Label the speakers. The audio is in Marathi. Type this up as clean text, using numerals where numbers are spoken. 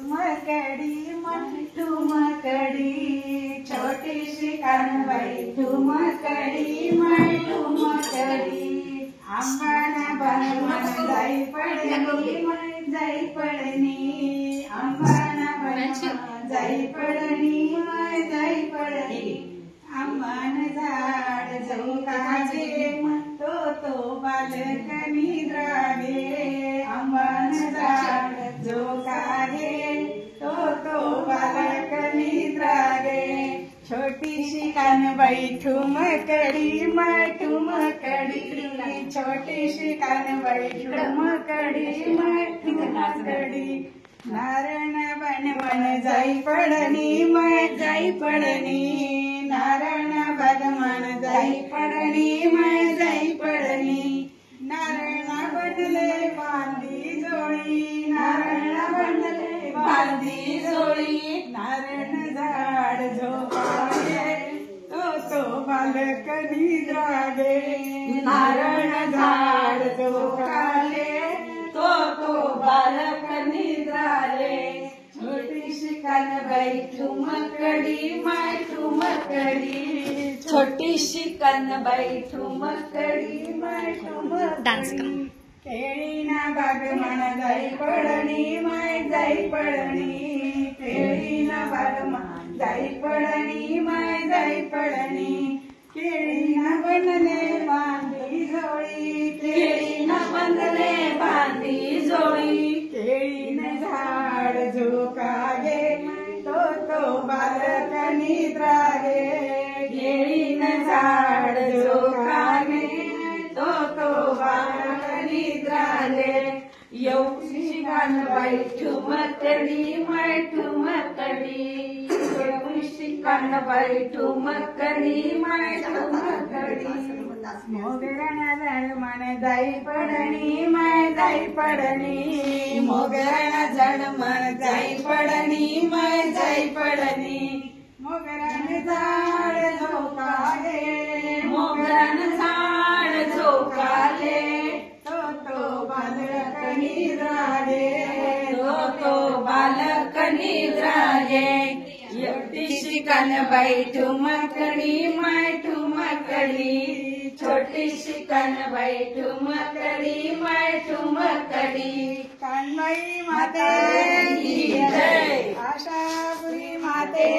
Speaker 1: ठुमकड़ी माय ठुमकड़ी, छोटीशी कानबाई ठुमकड़ी माय ठुमकड़ी, अंबाना बनवन जाई पडणी माय जाई पडणी, अंबाना बनवन जाई पडणी माय जाई पडणी, अंबान झाड झोकागे तो बालक निद्रागे, अंबान झाड झोकागे तो बालक निद्रागे, छोटीशी कानबाई ठुमकड़ी माय ठुमकड़ी, छोटीशी कानबाई ठुमकड़ी माय ठुमकड़ी, नारायण बनवन जाई पडणी माय जाई पडणी, नारायण बनवन जाई पडणी माय जाई पडणी, नारायण बनले बांधी जोडी, नारायण बनले बांधी जोडी, नारायण झाड झोपागे तो बालक निद्रागे, नारायण झाड झोकाले तो बालक निद्राले, छोटीशी कानबाई ठुमकड़ी माय ठुमकड़ी, छोटीशी कानबाई ठुमकड़ी माय ठुमकड़ी, केळीना बाग म्हण जाई पडणी माय जाई पडणी, केळीना बाग म्हण जाई पडणी माय जाई पडणी, केळीना बनले बांधी जोडी, केळीना बनले बांधी जोडी, केळीन झाड झोकागे तो बालक निद्रागे, केळीन झाड झोकागे तो बालक निद्रागे, येऊशी कानबाई ठुमकड़ी माय ठुमकड़ी, येऊशी कानबाई ठुमकड़ी माय ठुमकड़ी, मोगरण झाड म्हण जाई पडणी माय जाई पडणी, मोगरण झाड म्हण जाई पडणी माय जाई पडणी, मोगरण झाड झोकागे, मोगरण झाड झोकाले तो बालक निद्रागे, तो बालक निद्रागे, एकटीशी कानबाई ठुमकड़ी माय ठुमकड़ी, छोटीशी कानबाई ठुमकड़ी माय ठुमकड़ी, कानबाई माते की जय, आशापुरी माते